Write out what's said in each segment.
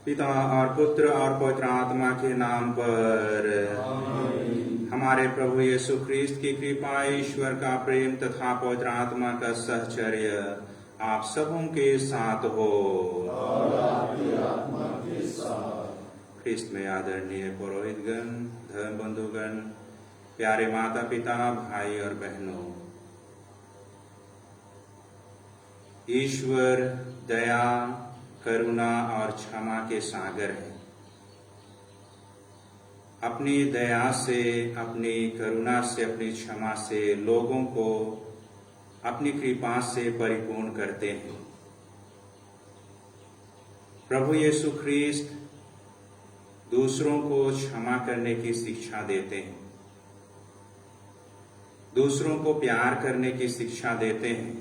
पिता और पुत्र और पवित्र आत्मा के नाम पर। हमारे प्रभु यीशु ख्रीस्त की कृपा, ईश्वर का प्रेम तथा पवित्र आत्मा का सहचर्य आप सबों के साथ हो और आपकी आत्मा के साथ। ख्रीस्त में आदरणीय पुरोहितगण, धर्म बंधुगण, प्यारे माता पिता, भाई और बहनों, ईश्वर दया, करुणा और क्षमा के सागर है। अपनी दया से, अपनी करुणा से, अपनी क्षमा से लोगों को अपनी कृपा से परिपूर्ण करते हैं। प्रभु यीशु ख्रीस्त दूसरों को क्षमा करने की शिक्षा देते हैं, दूसरों को प्यार करने की शिक्षा देते हैं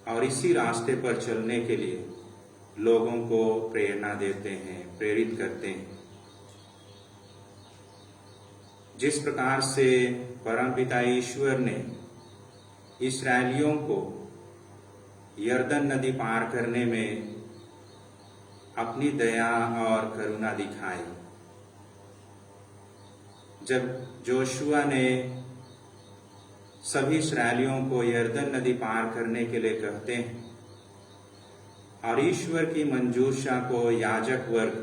और इसी रास्ते पर चलने के लिए लोगों को प्रेरणा देते हैं, प्रेरित करते हैं। जिस प्रकार से परमपिता ईश्वर ने इस्राएलियों को यरदन नदी पार करने में अपनी दया और करुणा दिखाई, जब जोशुआ ने सभी इस्राएलियों को यरदन नदी पार करने के लिए कहते हैं और ईश्वर की मंजूषा को याजक वर्ग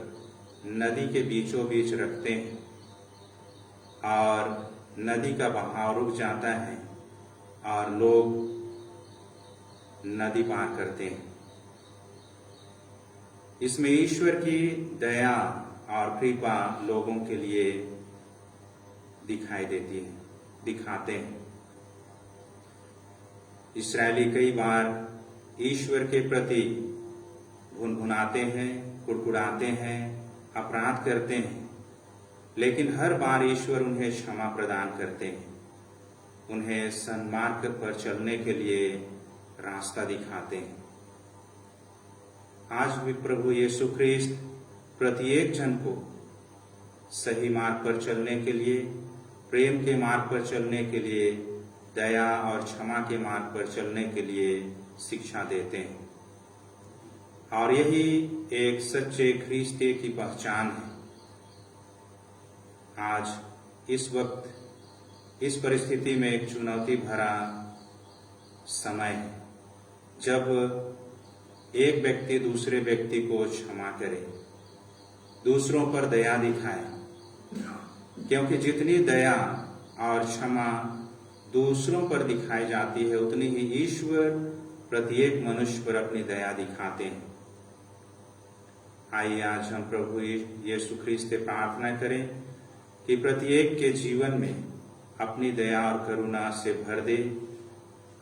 नदी के बीचों बीच रखते हैं और नदी का बहाव रुक जाता है और लोग नदी पार करते हैं। इसमें ईश्वर की दया और कृपा लोगों के लिए दिखाई देती है, दिखाते हैं। इस्राएली कई बार ईश्वर के प्रति भुनभुनाते हैं, कुड़कुड़ाते हैं, अपराध करते हैं, लेकिन हर बार ईश्वर उन्हें क्षमा प्रदान करते हैं, उन्हें सन्मार्ग पर चलने के लिए रास्ता दिखाते हैं। आज भी प्रभु यीशु ख्रीस्त प्रत्येक जन को सही मार्ग पर चलने के लिए, प्रेम के मार्ग पर चलने के लिए, दया और क्षमा के मार्ग पर चलने के लिए शिक्षा देते हैं और यही एक सच्चे ख्रीस्ती की पहचान है। आज इस वक्त इस परिस्थिति में एक चुनौती भरा समय है जब एक व्यक्ति दूसरे व्यक्ति को क्षमा करे, दूसरों पर दया दिखाए, क्योंकि जितनी दया और क्षमा दूसरों पर दिखाई जाती है उतनी ही ईश्वर प्रत्येक मनुष्य पर अपनी दया दिखाते हैं। आइए आज हम प्रभु यीशु ख्रीस्त से प्रार्थना करें कि प्रत्येक के जीवन में अपनी दया और करुणा से भर दे,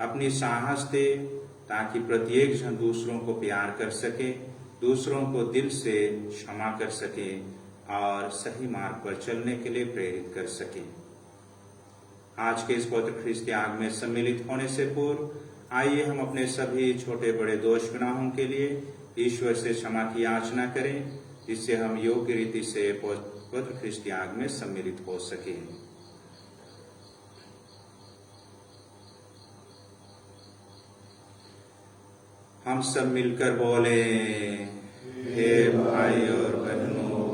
अपनी साहस दे, ताकि प्रत्येक जन दूसरों को प्यार कर सके, दूसरों को दिल से क्षमा कर सके और सही मार्ग पर चलने के लिए प्रेरित कर सके। आज के इस पवित्र ख्रीस्त के आग में सम्मिलित होने से पूर्व आइए हम अपने सभी छोटे बड़े दोष गुनाहों के लिए ईश्वर से क्षमा की याचना करें, जिससे हम योग्य रीति से पवित्र ख्रीस्त के आग में सम्मिलित हो सके। हम सब मिलकर बोले, हे भाई और बहनों,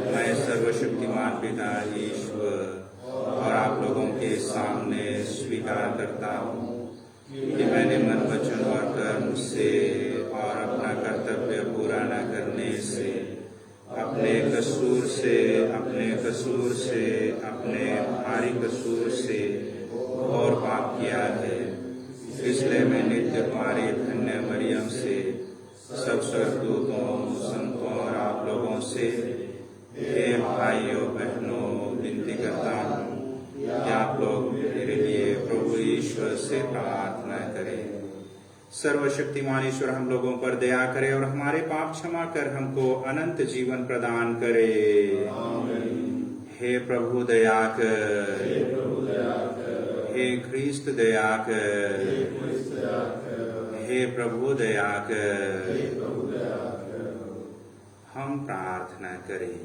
मैं सर्वशक्तिमान पिता ईश्वर और आप लोगों के सामने स्वीकार करता हूँ कि मैंने मन, वचन और कर्म से और अपना कर्तव्य पूरा न करने से अपने कसूर से अपने भारी कसूर से और पाप किया है। इसलिए मैं नित्य तुम्हारी धन्य मरियम से, सब स्वर्गदूतों, संतों और आप लोगों से, हे भाइयों बहनों, विनती करता हूँ कि आप लोग मेरे लिए प्रभु ईश्वर से प्रार्थना करें। सर्वशक्तिमान ईश्वर हम लोगों पर दया करे और हमारे पाप क्षमा कर हमको अनंत जीवन प्रदान करे। हे प्रभु दया कर, हे ख्रीस्त दया कर, हे प्रभु दया कर। हम प्रार्थना करें।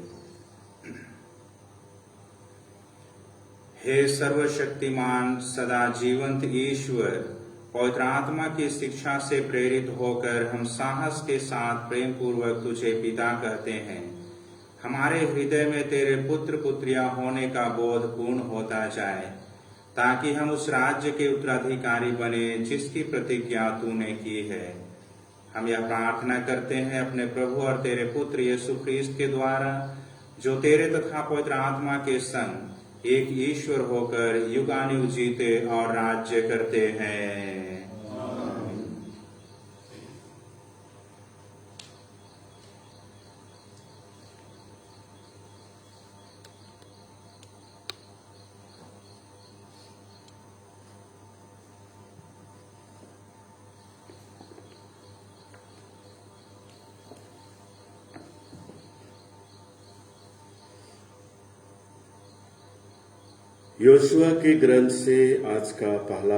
हे सर्वशक्तिमान सदा जीवंत ईश्वर, पवित्र आत्मा की शिक्षा से प्रेरित होकर हम साहस के साथ प्रेम पूर्वक तुझे पिता कहते हैं। हमारे हृदय में तेरे पुत्र पुत्रियां होने का बोध पूर्ण होता जाए, ताकि हम उस राज्य के उत्तराधिकारी बने जिसकी प्रतिज्ञा तूने की है। हम यह प्रार्थना करते हैं अपने प्रभु और तेरे पुत्र यीशु ख्रीस्त के द्वारा, जो तेरे तथा पवित्र आत्मा के संग एक ईश्वर होकर युगानुयुग जीते और राज्य करते हैं। योशुआ के ग्रंथ से आज का पहला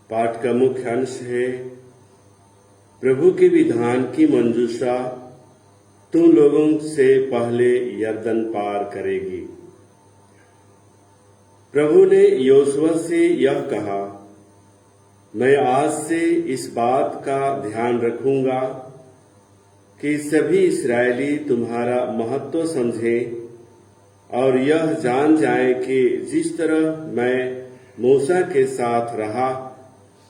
पाठ का मुख्य अंश है, प्रभु के विधान की मंजूषा तुम लोगों से पहले यरदन पार करेगी। प्रभु ने योशुआ से यह कहा, मैं आज से इस बात का ध्यान रखूंगा कि सभी इस्राएली तुम्हारा महत्व समझें और यह जान जाए कि जिस तरह मैं मूसा के साथ रहा,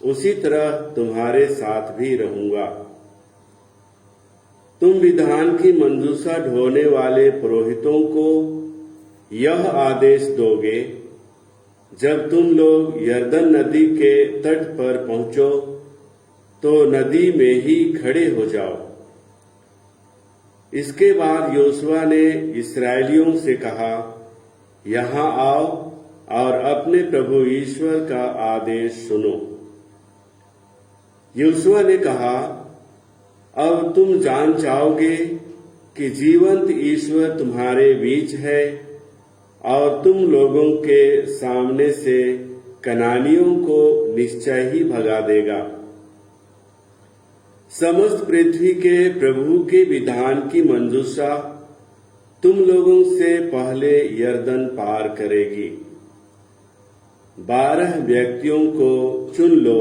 उसी तरह तुम्हारे साथ भी रहूंगा। तुम विधान की मंजूषा ढोने वाले पुरोहितों को यह आदेश दोगे, जब तुम लोग यरदन नदी के तट पर पहुंचो तो नदी में ही खड़े हो जाओ। इसके बाद योशुआ ने इस्राएलियों से कहा, यहाँ आओ और अपने प्रभु ईश्वर का आदेश सुनो। योशुआ ने कहा, अब तुम जान जाओगे कि जीवंत ईश्वर तुम्हारे बीच है और तुम लोगों के सामने से कनानियों को निश्चय ही भगा देगा। समस्त पृथ्वी के प्रभु के विधान की मंजूषा तुम लोगों से पहले यरदन पार करेगी। 12 व्यक्तियों को चुन लो,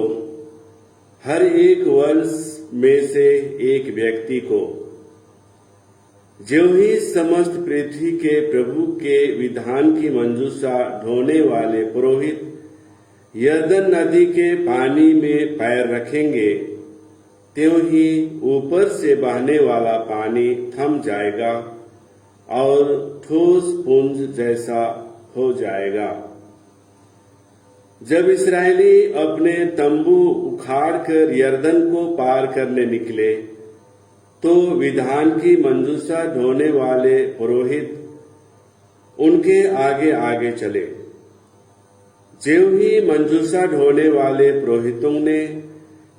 हर एक वंश में से एक व्यक्ति को। जो ही समस्त पृथ्वी के प्रभु के विधान की मंजूषा ढोने वाले पुरोहित यरदन नदी के पानी में पैर रखेंगे, त्यों ही ऊपर से बहने वाला पानी थम जाएगा और ठोस पुंज जैसा हो जाएगा। जब इस्राएली अपने तंबू उखाड़कर यरदन को पार करने निकले, तो विधान की मंजूषा ढोने वाले पुरोहित उनके आगे आगे चले। ज्यों ही मंजूषा ढोने वाले पुरोहितों ने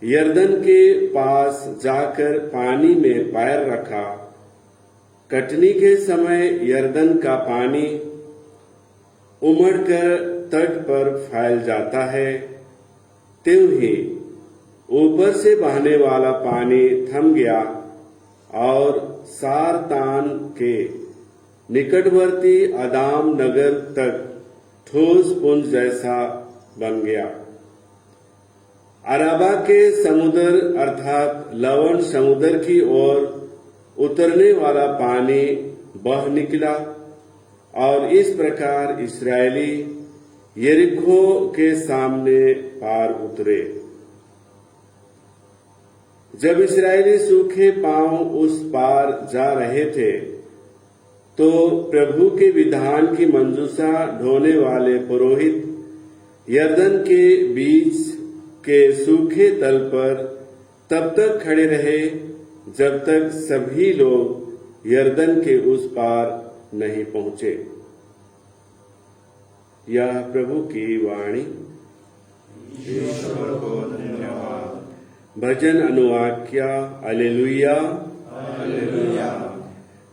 यरदन के पास जाकर पानी में पैर रखा, कटनी के समय यरदन का पानी उमड़कर तट पर फैल जाता है, त्यों ही ऊपर से बहने वाला पानी थम गया और सारतान के निकटवर्ती अदाम नगर तक ठोस पुंज जैसा बन गया। अराबा के समुद्र अर्थात लवण समुद्र की ओर उतरने वाला पानी बह निकला और इस प्रकार इस्राएली यरीहो के सामने पार उतरे। जब इस्राएली सूखे पांव उस पार जा रहे थे तो प्रभु के विधान की मंजूषा ढोने वाले पुरोहित यरदन के बीच के सूखे तल पर तब तक खड़े रहे जब तक सभी लोग यरदन के उस पार नहीं पहुंचे। यह प्रभु की वाणी। ईश्वर को धन्यवाद। भजन अनुवाक्या हालेलुया। हालेलुया।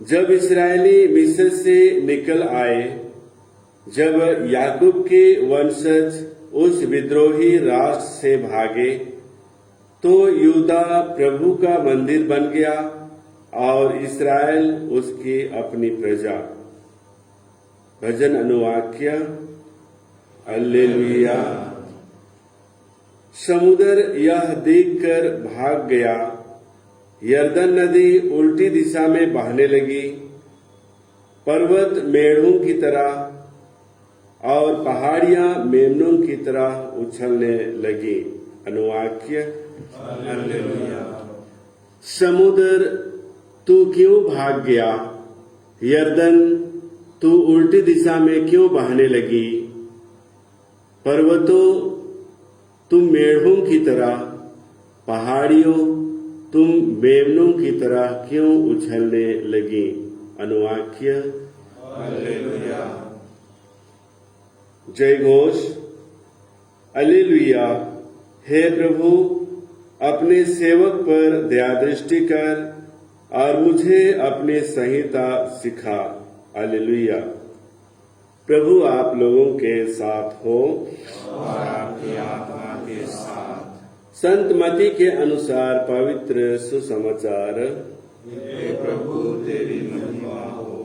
जब इस्राएली मिस्र से निकल आए, जब याकूब के वंशज उस विद्रोही राष्ट्र से भागे, तो यूदा प्रभु का मंदिर बन गया और इस्राएल उसकी अपनी प्रजा। भजन अनुवाक्य हालेलुया। समुद्र यह देखकर भाग गया, यरदन नदी उल्टी दिशा में बहने लगी, पर्वत मेढ़ों की तरह और पहाड़ियां मेमनों की तरह उछलने लगी। अनुवाक्य हालेलुया। समुद्र तू क्यों भाग गया, यरदन तू उल्टी दिशा में क्यों बहने लगी, पर्वतों तुम मेढ़ों की तरह, पहाड़ियों तुम मेमनों की तरह क्यों उछलने लगी। अनुवाक्य हालेलुया। जय घोष। हालेलुया। हे प्रभु, अपने सेवक पर दया दृष्टि कर और मुझे अपनी संहिता सिखा। हालेलुया। प्रभु आप लोगों के साथ हो और आपकी आत्मा के साथ। संत मती के अनुसार पवित्र सुसमाचार। हे प्रभु तेरी महिमा हो।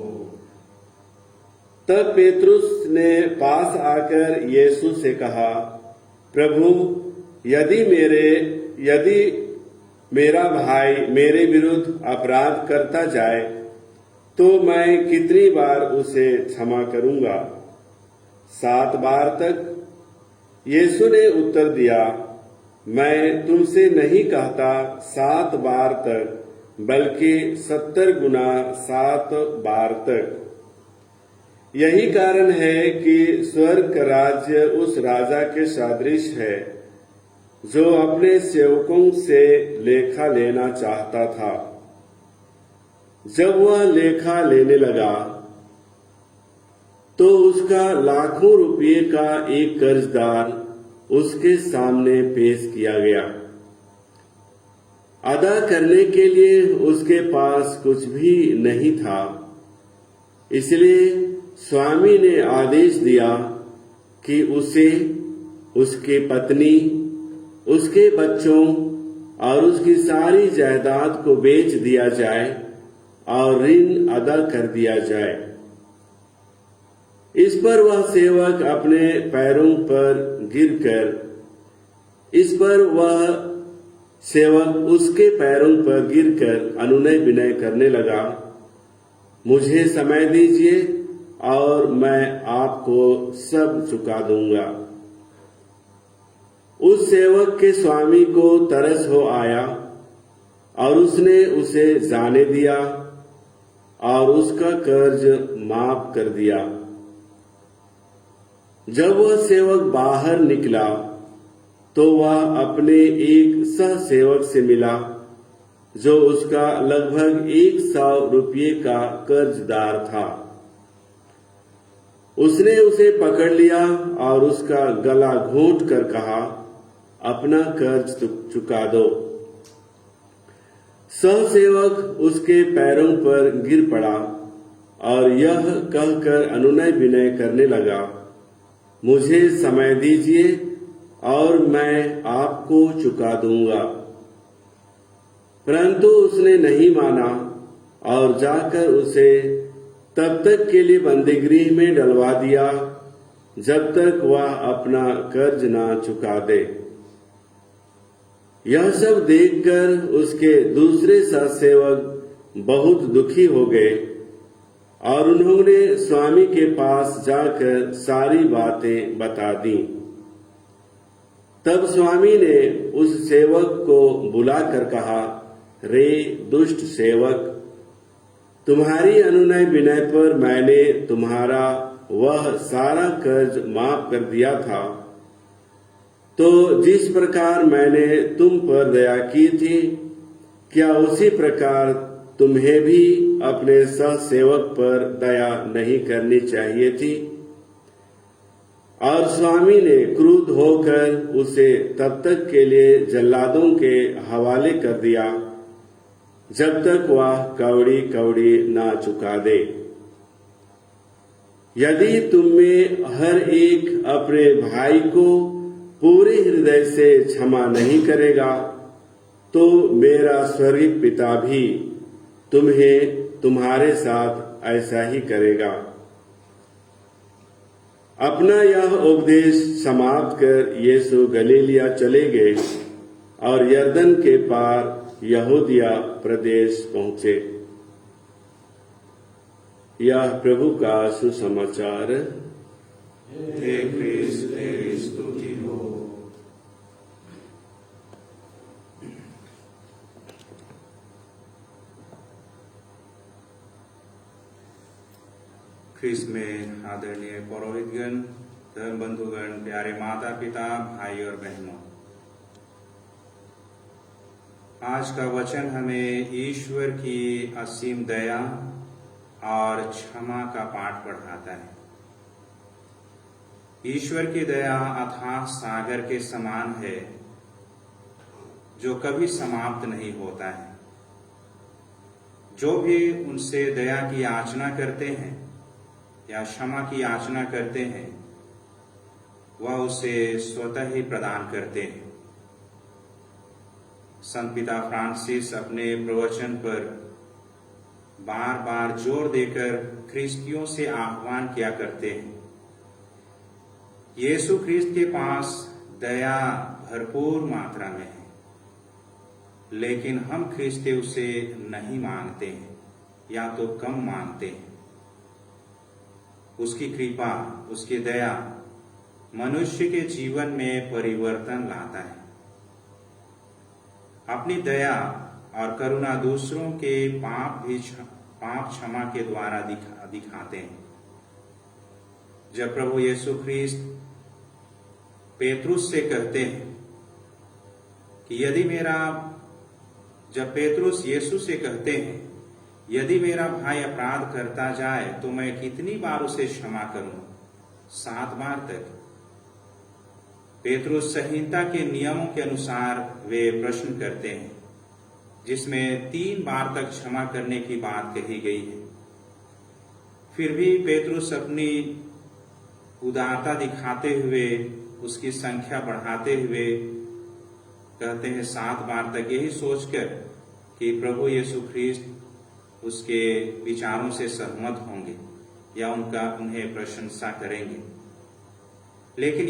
तब पेतरुस ने पास आकर यीशु से कहा, प्रभु, यदि मेरा भाई मेरे विरुद्ध अपराध करता जाए तो मैं कितनी बार उसे क्षमा करूंगा? 7 बार तक? यीशु ने उत्तर दिया, मैं तुमसे नहीं कहता 7 बार तक, बल्कि 70 गुना 7 बार तक। यही कारण है कि स्वर्ग का राज्य उस राजा के सदृश है जो अपने सेवकों से लेखा लेना चाहता था। जब वह लेखा लेने लगा तो उसका लाखों रुपये का एक कर्जदार उसके सामने पेश किया गया। अदा करने के लिए उसके पास कुछ भी नहीं था। इसलिए स्वामी ने आदेश दिया कि उसे, उसके पत्नी, उसके बच्चों और उसकी सारी जायदाद को बेच दिया जाए और ऋण अदा कर दिया जाए। इस पर वह सेवक अपने पैरों पर उसके पैरों पर गिरकर अनुनय विनय करने लगा, मुझे समय दीजिए और मैं आपको सब चुका दूंगा। उस सेवक के स्वामी को तरस हो आया और उसने उसे जाने दिया और उसका कर्ज माफ कर दिया। जब वह सेवक बाहर निकला तो वह अपने एक सह सेवक से मिला जो उसका लगभग 100 रुपये का कर्जदार था। उसने उसे पकड़ लिया और उसका गला घोंट कर कहा, अपना कर्ज चुका दो। सहसेवक उसके पैरों पर गिर पड़ा और यह कहकर अनुनय विनय करने लगा, मुझे समय दीजिए और मैं आपको चुका दूंगा। परंतु उसने नहीं माना और जाकर उसे तब तक के लिए बंदीगृह में डलवा दिया जब तक वह अपना कर्ज ना चुका दे। यह सब देखकर उसके दूसरे सहसेवक बहुत दुखी हो गए और उन्होंने स्वामी के पास जाकर सारी बातें बता दी। तब स्वामी ने उस सेवक को बुलाकर कहा, रे दुष्ट सेवक, तुम्हारी अनुनय विनय पर मैंने तुम्हारा वह सारा कर्ज माफ कर दिया था, तो जिस प्रकार मैंने तुम पर दया की थी, क्या उसी प्रकार तुम्हें भी अपने सहसेवक पर दया नहीं करनी चाहिए थी? और स्वामी ने क्रुद्ध होकर उसे तब तक के लिए जल्लादों के हवाले कर दिया जब तक वह कौड़ी कौड़ी ना चुका दे। यदि तुम में हर एक अपने भाई को पूरे हृदय से क्षमा नहीं करेगा, तो मेरा स्वर्गीय पिता भी तुम्हें तुम्हारे साथ ऐसा ही करेगा। अपना यह उपदेश समाप्त कर यीशु गलीलिया चले गए और यरदन के पार यहूदिया प्रदेश पहुंचे। यह प्रभु का सुसमाचार। हे क्रिस्त, तेरी स्तुति हो। ख्रिस्त में आदरणीय पौरोहितगण, धर्म बंधुगण, प्यारे माता पिता, भाई और बहनों, आज का वचन हमें ईश्वर की असीम दया और क्षमा का पाठ पढ़ाता है। ईश्वर की दया अथाह सागर के समान है जो कभी समाप्त नहीं होता है। जो भी उनसे दया की याचना करते हैं या क्षमा की याचना करते हैं, वह उसे स्वतः ही प्रदान करते हैं। संत पिता फ्रांसिस अपने प्रवचन पर बार बार जोर देकर ख्रिस्तियों से आह्वान किया करते हैं। यीशु ख्रिस्त के पास दया भरपूर मात्रा में है, लेकिन हम ख्रिस्ती उसे नहीं मांगते हैं या तो कम मांगते हैं। उसकी कृपा, उसकी दया मनुष्य के जीवन में परिवर्तन लाता है। अपनी दया और करुणा दूसरों के पाप क्षमा के द्वारा दिखाते हैं। जब प्रभु यीशु ख्रिस्त पेतरुस से कहते हैं कि जब पेतरुस यीशु से कहते हैं, यदि मेरा भाई अपराध करता जाए तो मैं कितनी बार उसे क्षमा करूं? 7 बार तक। पेतरुस संहिता के नियमों के अनुसार वे प्रश्न करते हैं, जिसमें 3 बार तक क्षमा करने की बात कही गई है। फिर भी पेतरुस अपनी उदारता दिखाते हुए, उसकी संख्या बढ़ाते हुए कहते हैं 7 बार तक, यही सोचकर कि प्रभु यीशु ख्रिस्त उसके विचारों से सहमत होंगे या उन्हें प्रशंसा करेंगे। लेकिन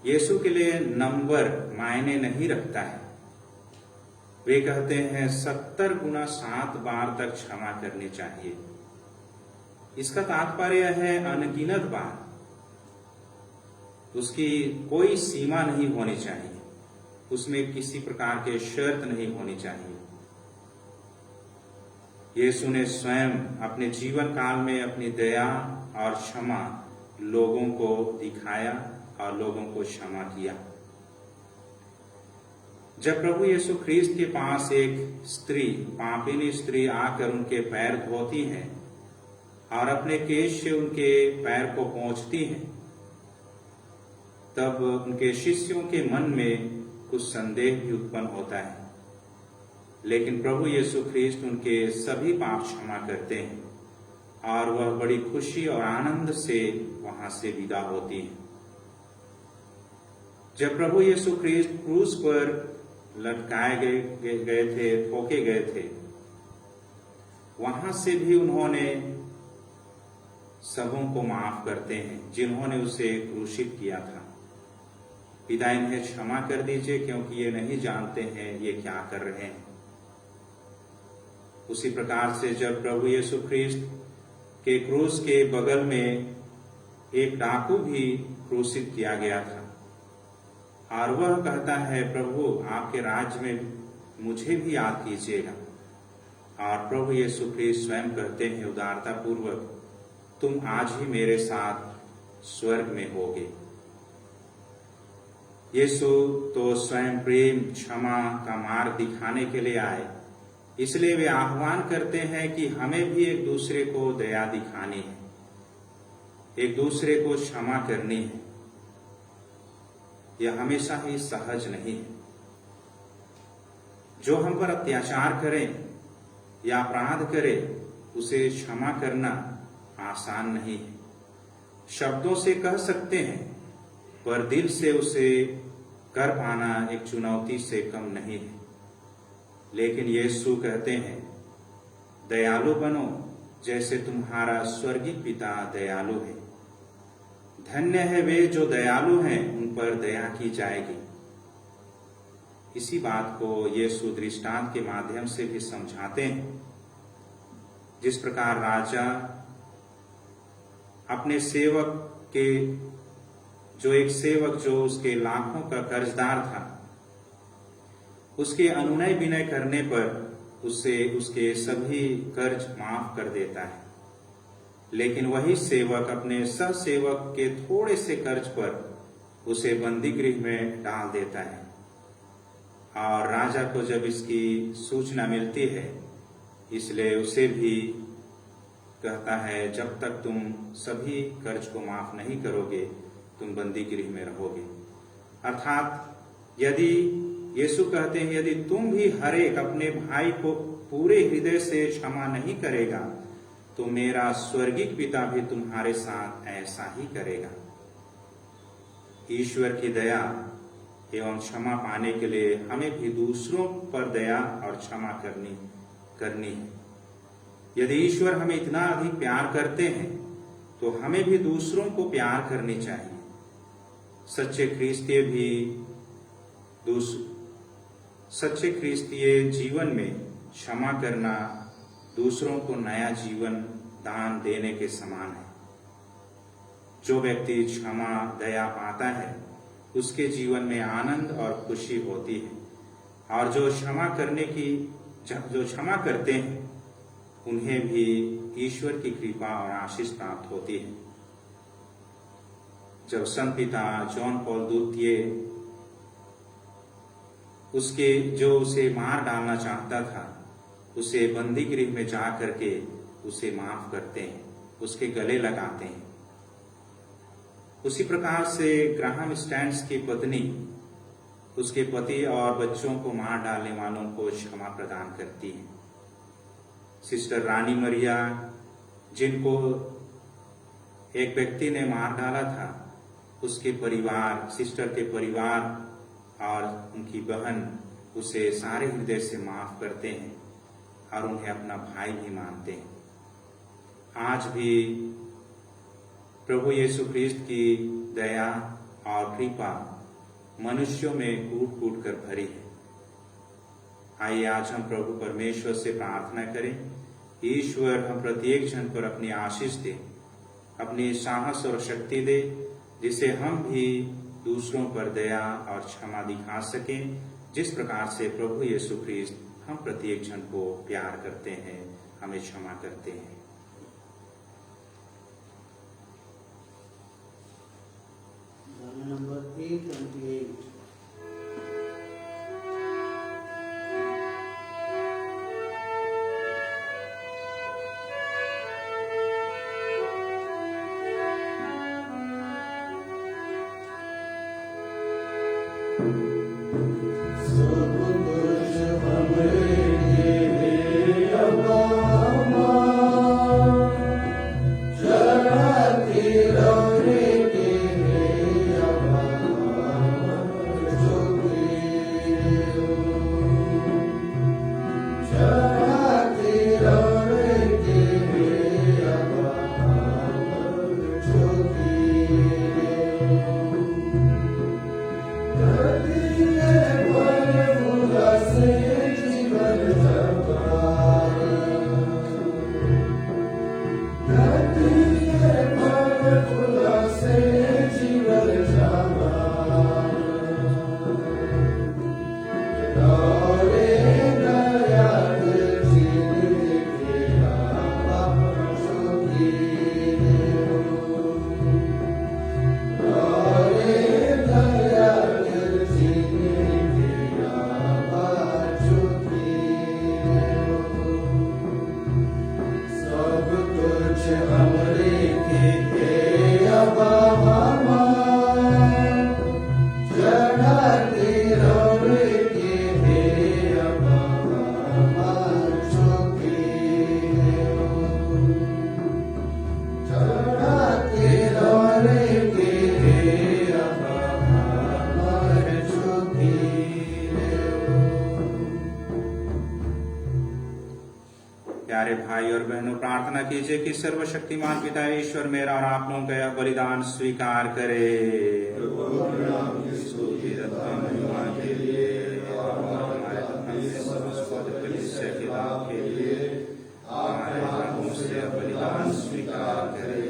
यीशु के लिए नंबर मायने नहीं रखता है। वे कहते हैं 70 गुना 7 बार तक क्षमा करनी चाहिए। इसका तात्पर्य है अनगिनत बार। उसकी कोई सीमा नहीं होनी चाहिए, उसमें किसी प्रकार के शर्त नहीं होनी चाहिए। यीशु ने स्वयं अपने जीवन काल में अपनी दया और क्षमा लोगों को दिखाया और लोगों को क्षमा किया। जब प्रभु यीशु ख्रीस्त के पास एक स्त्री, पापिनी स्त्री आकर उनके पैर धोती है और अपने केश से उनके पैर को पोंछती है, तब उनके शिष्यों के मन में कुछ संदेह भी उत्पन्न होता है। लेकिन प्रभु यीशु ख्रीस्त उनके सभी पाप क्षमा करते हैं और वह बड़ी खुशी और आनंद से वहां से विदा होती है। जब प्रभु यीशु ख्रीस्त क्रूस पर लटकाए गए थे, ठोके गए थे, वहां से भी उन्होंने सबों को माफ करते हैं जिन्होंने उसे क्रूसित किया था। पिता, इन्हें क्षमा कर दीजिए क्योंकि ये नहीं जानते हैं ये क्या कर रहे हैं। उसी प्रकार से जब प्रभु यीशु ख्रीस्त के क्रूस के बगल में एक डाकू भी क्रूसित किया गया था और वह कहता है, प्रभु आपके राज्य में मुझे भी याद कीजिएगा। और प्रभु यीशु ख्रीस्त स्वयं कहते हैं उदारता पूर्वक, तुम आज ही मेरे साथ स्वर्ग में होगे। यीशु तो स्वयं प्रेम, क्षमा का मार्ग दिखाने के लिए आए, इसलिए वे आह्वान करते हैं कि हमें भी एक दूसरे को दया दिखानी है, एक दूसरे को क्षमा करनी है। यह हमेशा ही सहज नहीं है। जो हम पर अत्याचार करें या अपराध करे, उसे क्षमा करना आसान नहीं है। शब्दों से कह सकते हैं, पर दिल से उसे कर पाना एक चुनौती से कम नहीं है। लेकिन यीशु कहते हैं, दयालु बनो जैसे तुम्हारा स्वर्गीय पिता दयालु है। धन्य है वे जो दयालु हैं, उन पर दया की जाएगी। इसी बात को यीशु दृष्टांत के माध्यम से भी समझाते हैं। जिस प्रकार राजा अपने सेवक के जो उसके लाखों का कर्जदार था, उसके अनुनय विनय करने पर उसे उसके सभी कर्ज माफ कर देता है। लेकिन वही सेवक अपने सहसेवक के थोड़े से कर्ज पर उसे बंदी गृह में डाल देता है। और राजा को जब इसकी सूचना मिलती है, इसलिए उसे भी कहता है, जब तक तुम सभी कर्ज को माफ नहीं करोगे, तुम बंदी गृह में रहोगे। अर्थात यदि यीशु कहते हैं, यदि तुम भी हर एक अपने भाई को पूरे हृदय से क्षमा नहीं करेगा, तो मेरा स्वर्गीय पिता भी तुम्हारे साथ ऐसा ही करेगा। ईश्वर की दया एवं क्षमा पाने के लिए हमें भी दूसरों पर दया और क्षमा करनी है। यदि ईश्वर हमें इतना अधिक प्यार करते हैं, तो हमें भी दूसरों को प्यार करनी चाहिए। सच्चे ख्रिस्तीय जीवन में क्षमा करना दूसरों को नया जीवन दान देने के समान है। जो व्यक्ति क्षमा दया पाता है, उसके जीवन में आनंद और खुशी होती है। और जो क्षमा करते हैं, उन्हें भी ईश्वर की कृपा और आशीष प्राप्त होती है। जब संत पिता जॉन पॉल द्वितीय उसे मार डालना चाहता था, उसे बंदी गृह में जा करके उसे माफ करते हैं, उसके गले लगाते हैं। उसी प्रकार से ग्राहम स्टैंड्स की पत्नी उसके पति और बच्चों को मार डालने वालों को क्षमा प्रदान करती है। सिस्टर रानी मरिया, जिनको एक व्यक्ति ने मार डाला था, उसके परिवार, सिस्टर के परिवार और उनकी बहन उसे सारे हृदय से माफ करते हैं और उन्हें अपना भाई भी मानते हैं। आज भी प्रभु यीशु ख्रीस्त की दया और कृपा मनुष्यों में कूट कूट कर भरी है। आइए आज हम प्रभु परमेश्वर से प्रार्थना करें, ईश्वर हम प्रत्येक जन पर अपनी आशीष दे, अपनी साहस और शक्ति दे, जिसे हम भी दूसरों पर दया और क्षमा दिखा सकें, जिस प्रकार से प्रभु यीशु ख्रीस्त हम प्रत्येक जन को प्यार करते हैं, हमें क्षमा करते हैं। नंबर 828 प्यारे भाई और बहनों, प्रार्थना कीजिए कि सर्वशक्तिमान पिता ईश्वर मेरा और आप लोगों का यह बलिदान स्वीकार करे। महिमा के लिए और हमारे कलीसिया के लाभ के लिए हमारे हाथों से बलिदान स्वीकार करे।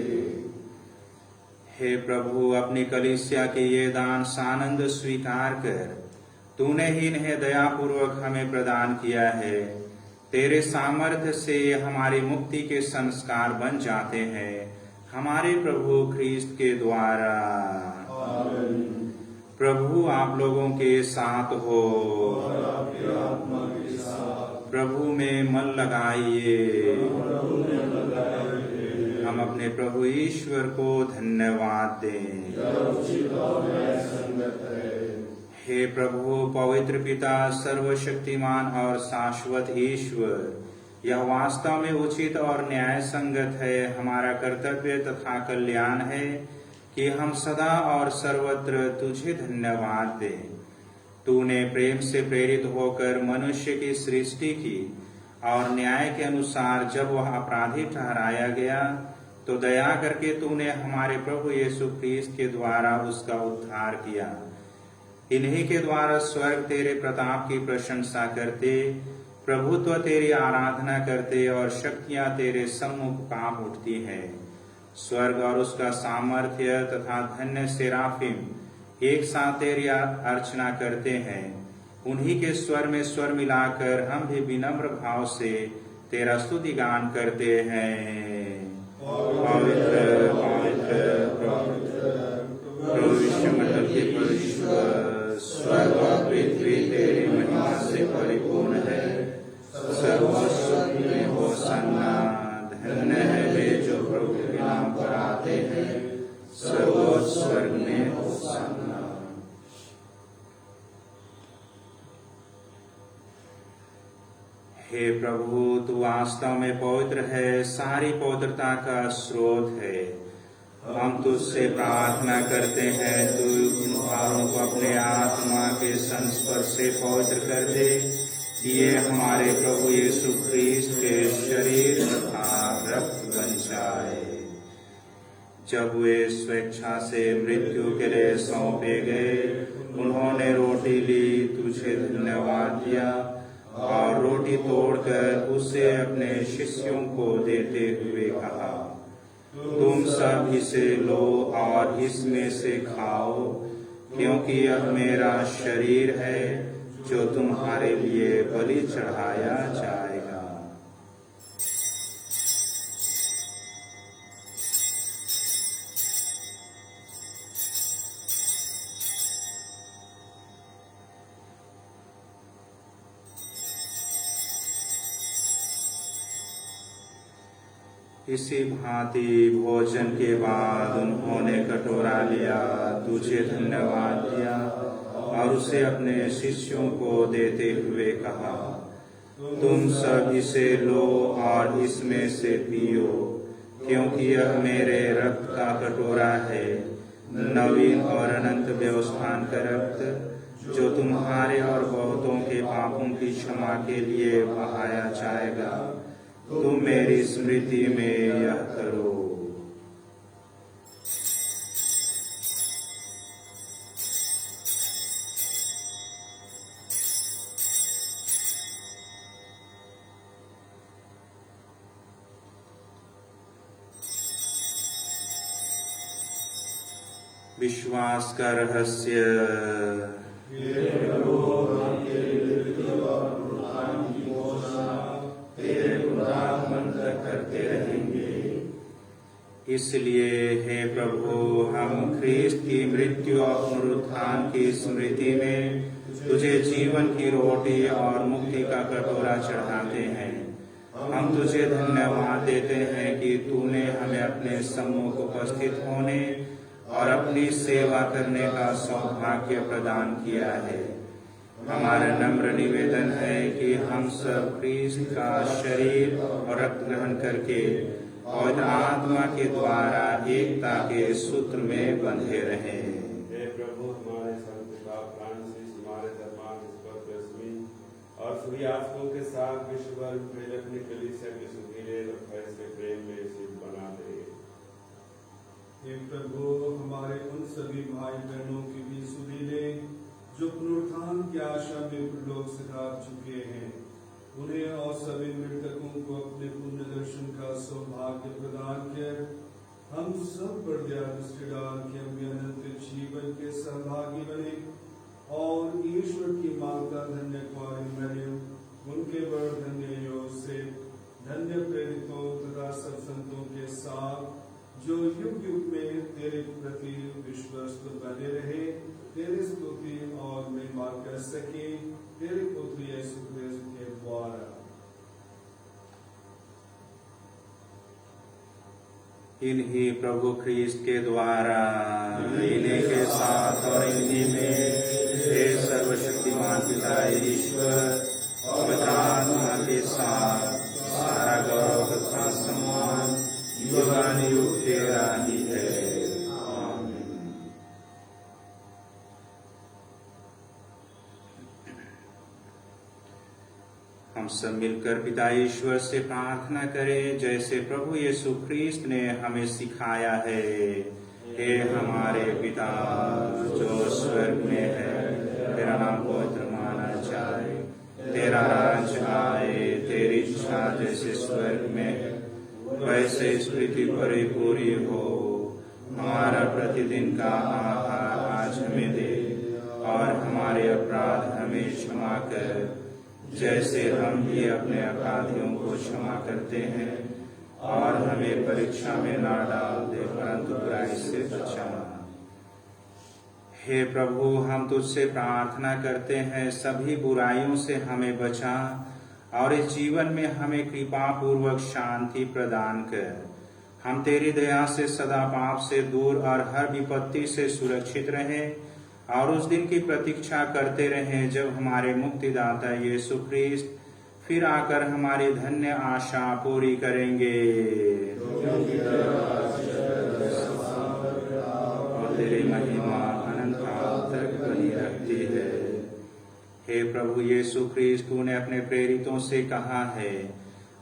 हे प्रभु, अपनी कलीसिया के ये दान सानंद स्वीकार कर तूने ही इन्हें दयापूर्वक हमें प्रदान किया है। तेरे सामर्थ्य से हमारी मुक्ति के संस्कार बन जाते हैं, हमारे प्रभु ख्रीस्त के द्वारा। प्रभु आप लोगों के साथ हो और आपकी आत्मा के साथ। प्रभु में मन लगाइए। हम अपने प्रभु ईश्वर को धन्यवाद दें। हे प्रभु, पवित्र पिता, सर्वशक्तिमान और शाश्वत ईश्वर, यह वास्तव में उचित और न्याय संगत है, हमारा कर्तव्य तथा कल्याण है कि हम सदा और सर्वत्र तुझे धन्यवाद दें। तूने प्रेम से प्रेरित होकर मनुष्य की सृष्टि की और न्याय के अनुसार जब वह अपराधी ठहराया गया तो दया करके तूने हमारे प्रभु यीशु ख्रीस्त के द्वारा उसका उद्धार किया। इन्हीं के द्वारा स्वर्ग तेरे प्रताप की प्रशंसा करते, प्रभुत्व तेरी आराधना करते और शक्तियां तेरे सम्मुख कांप उठती है। स्वर्ग और उसका सामर्थ्य तथा धन्य सेराफिम एक साथ तेरी अर्चना करते हैं। उन्हीं के स्वर में स्वर मिलाकर हम भी विनम्र भाव से तेरा स्तुति गान करते हैं। पवित्र पवित्र प्रभु विश्वमंडल के परमेश्वर, स्वर्ग और पृथ्वी तेरी महिमा से परिपूर्ण है। सर्वस्व में होशाना, धन्य है वे जो प्रभु के नाम पर आते हैं। सर्वोच्च स्वर्ग में होशाना। हे प्रभु, तू वास्तव में पवित्र है, सारी पवित्रता का स्रोत है। हम तुझसे प्रार्थना करते हैं, तू उन भारों को अपने आत्मा के संस्पर्श से पवित्र कर दे कि ये हमारे प्रभु यीशु ख्रीस्त के शरीर तथा रक्त बन जाए। जब वे स्वेच्छा से मृत्यु के लिए सौंपे गए, उन्होंने रोटी ली, तुझे धन्यवाद दिया और रोटी तोड़कर उसे अपने शिष्यों को देते हुए कहा, तुम सब इसे लो और इसमें से खाओ, क्योंकि यह मेरा शरीर है जो तुम्हारे लिए बलि चढ़ाया जाएगा। इसी भांति भोजन के बाद उन्होंने कटोरा लिया, तुझे धन्यवाद दिया और उसे अपने शिष्यों को देते हुए कहा, तुम सब इसे लो और इसमें से पियो, क्योंकि यह मेरे रक्त का कटोरा है, नवीन और अनंत व्यवस्थान का रक्त, जो तुम्हारे और बहुतों के पापों की क्षमा के लिए बहाया जाएगा। तुम मेरी स्मृति में यह करो। विश्वास का रहस्य। करते रहेंगे। इसलिए हे प्रभु, हम ख्रीस्त की मृत्यु और पुनरुत्थान की स्मृति में तुझे जीवन की रोटी और मुक्ति का कटोरा चढ़ाते हैं। हम तुझे धन्यवाद देते हैं कि तूने हमें अपने सम्मुख उपस्थित होने और अपनी सेवा करने का सौभाग्य प्रदान किया है। हमारा नम्र निवेदन है कि हम सब ख्रीस्त का शरीर और रक्त ग्रहण करके और आत्मा के द्वारा एकता के सूत्र में बंधे रहें। हे प्रभु, हमारे संत पाप फ्रांसिस, हमारे धर्माधिपति रश्मि और सूर्यास्तों के साथ विश्व भर में अपनी कलीसिया के सुधीरे और फैसले प्रेम में सिद्ध बना दे। हे प्रभु, हमारे उन सभी भाई बहनों की भी सुधीले जो पुनरुत्थान की आशा में प्रलोक सिधार चुके हैं, उन्हें और सभी मृतकों को अपने पुण्य दर्शन का सौभाग्य प्रदान कर हम सब पर दया दृष्टि डाल के हम अनंत जीवन के सहभागी बने और ईश्वर की माता धन्य कुमारी मरियम, उनके वर धन्य योसेफ, धन्य प्रेरितों तथा सब संतों के साथ जो युग युग में तेरे प्रति विश्वस्त बने रहे, तेरे स्तुति और महिमा कर सके, तेरे पुत्र यीशु क्रिस्त के द्वारा। इन्हीं प्रभु ख्रीस्त के द्वारा, इन्हीं के साथ और इन्हीं में हे सर्वशक्तिमान पिता ईश्वर और आत्मा के साथ सारा गौरव तथा सम्मान युगानुयुग तेरा ही है। आमीन। हम सब मिलकर पिता ईश्वर से प्रार्थना करें, जैसे प्रभु यीशु ख्रीस्त ने हमें सिखाया है। हे हमारे पिता जो स्वर्ग में है, तेरा नाम पवित्र माना जाए, तेरा राज्य आए, तेरी इच्छा जैसे स्वर्ग में है वैसे इस पृथ्वी पर ही पूरी हो। हमारा प्रतिदिन का आहार आज हमें दे और हमारे अपराध हमें क्षमा कर, जैसे हम भी अपने अपराधियों को क्षमा करते हैं, और हमें परीक्षा में ना डाल दे परंतु बुराई से बचाना। हे प्रभु, हम तुझसे प्रार्थना करते हैं, सभी बुराइयों से हमें बचा और इस जीवन में हमें कृपा पूर्वक शांति प्रदान कर। हम तेरी दया से सदा पाप से दूर और हर विपत्ति से सुरक्षित रहें और उस दिन की प्रतीक्षा करते रहें जब हमारे मुक्तिदाता यीशु ख्रीस्त फिर आकर हमारी धन्य आशा पूरी करेंगे। और तेरी महिमा अनंत काल तक बनी रहती है। हे प्रभु यीशु ख्रीस्त, तूने अपने प्रेरितों से कहा है,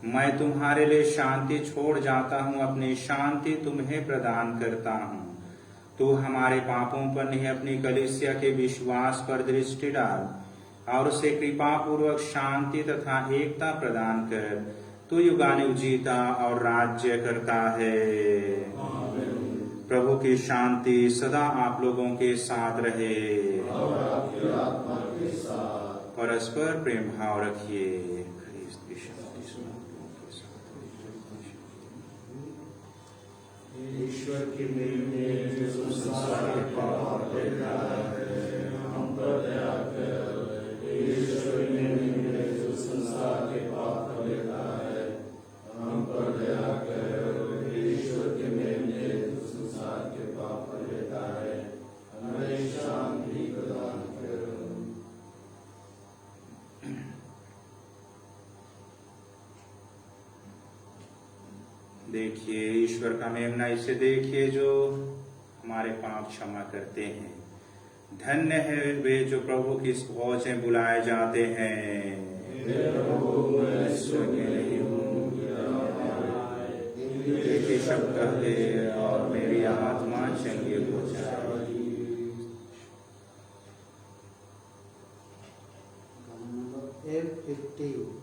मैं तुम्हारे लिए शांति छोड़ जाता हूँ, अपनी शांति तुम्हें प्रदान करता हूँ। तू हमारे पापों पर नहीं, अपनी कलीसिया के विश्वास पर दृष्टि डाल और उसे कृपा पूर्वक शांति तथा एकता प्रदान कर। तू युगानुयुग जीता और राज्य करता है। प्रभु की शांति सदा आप लोगों के साथ रहे और आपकी आत्मा के साथ। परस्पर प्रेम भाव रखिए। ईश्वर की मेल में जो संसार के पाप लेता है, हम पर दया कर। ईश्वर की मेल में जो संसार के पाप लेता है, हम पर दया कर। ईश्वर की मेल में जो संसार के पाप लेता है, हमें शांति प्रदान कर। देखिए, ईश्वर का मेमना इसे देखिए जो हमारे पाप क्षमा करते हैं। धन्य है वे जो प्रभु की भोज में बुलाए जाते हैं। एक ही शब्द कहे और मेरी आत्मा चंगी हो जाए। F50.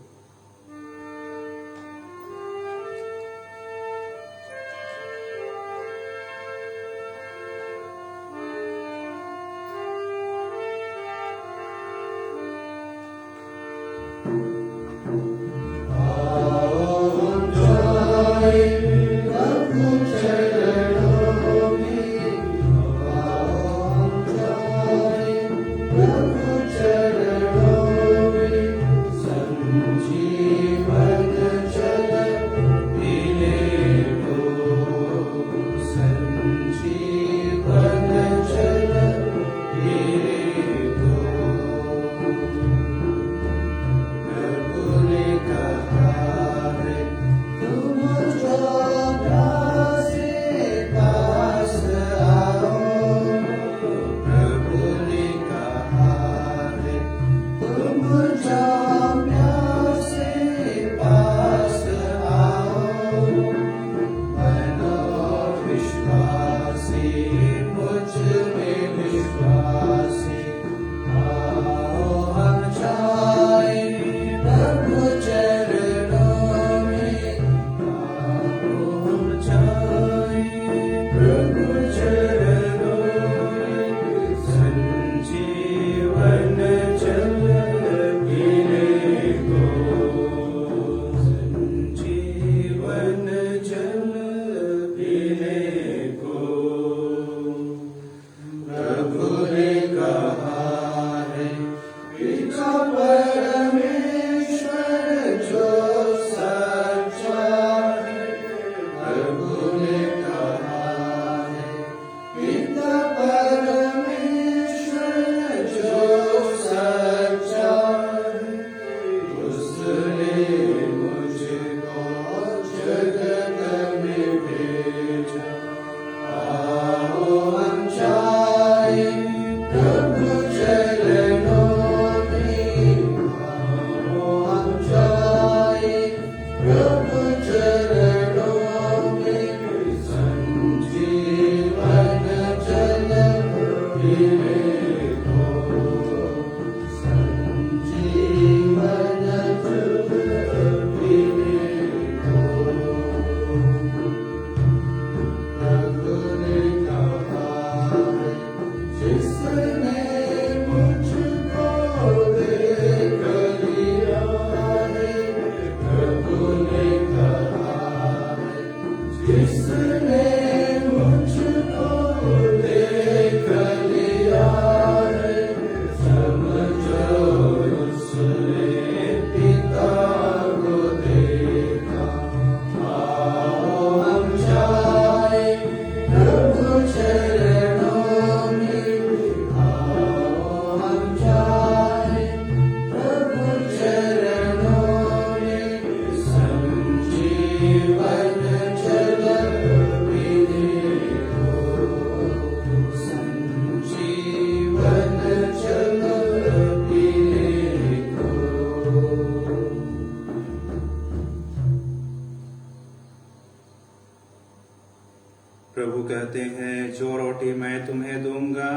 प्रभु कहते हैं, जो रोटी मैं तुम्हें दूंगा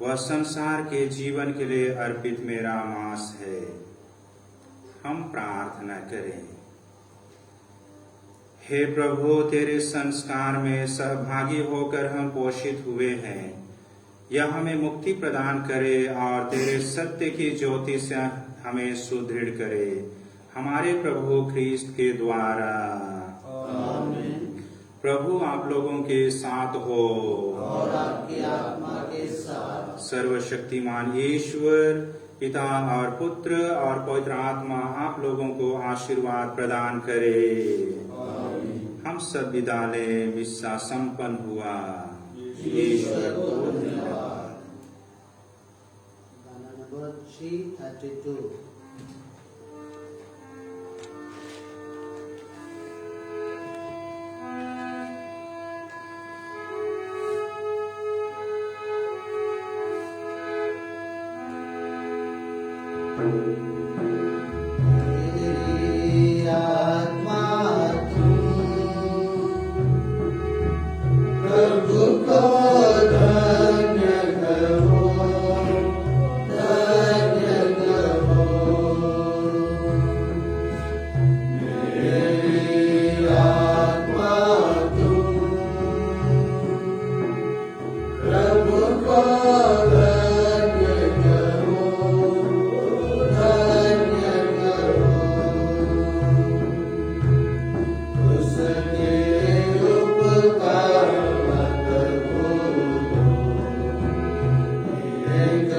वह संसार के जीवन के लिए अर्पित मेरा मांस है। हम प्रार्थना करें। हे प्रभु, तेरे संस्कार में सहभागी होकर हम पोषित हुए हैं। यह हमें मुक्ति प्रदान करे और तेरे सत्य की ज्योति से हमें सुदृढ़ करे। हमारे प्रभु ख्रीस्त के द्वारा। आमीन। प्रभु आप लोगों के साथ हो और आपकी आत्मा के साथ। सर्वशक्तिमान ईश्वर पिता और पुत्र और पवित्र आत्मा आप लोगों को आशीर्वाद प्रदान करे। आमीन। हम सब विदा लें। मिस्सा संपन्न हुआ। ईश्वर को धन्यवाद। गाना नंबर 332। मेरी आत्मा तुम प्रभु को धन्य करो, धन्य करो। मेरी आत्मा तुम प्रभु को धन्य करो, धन्य करो। उसके उपकार मत भूलो, एक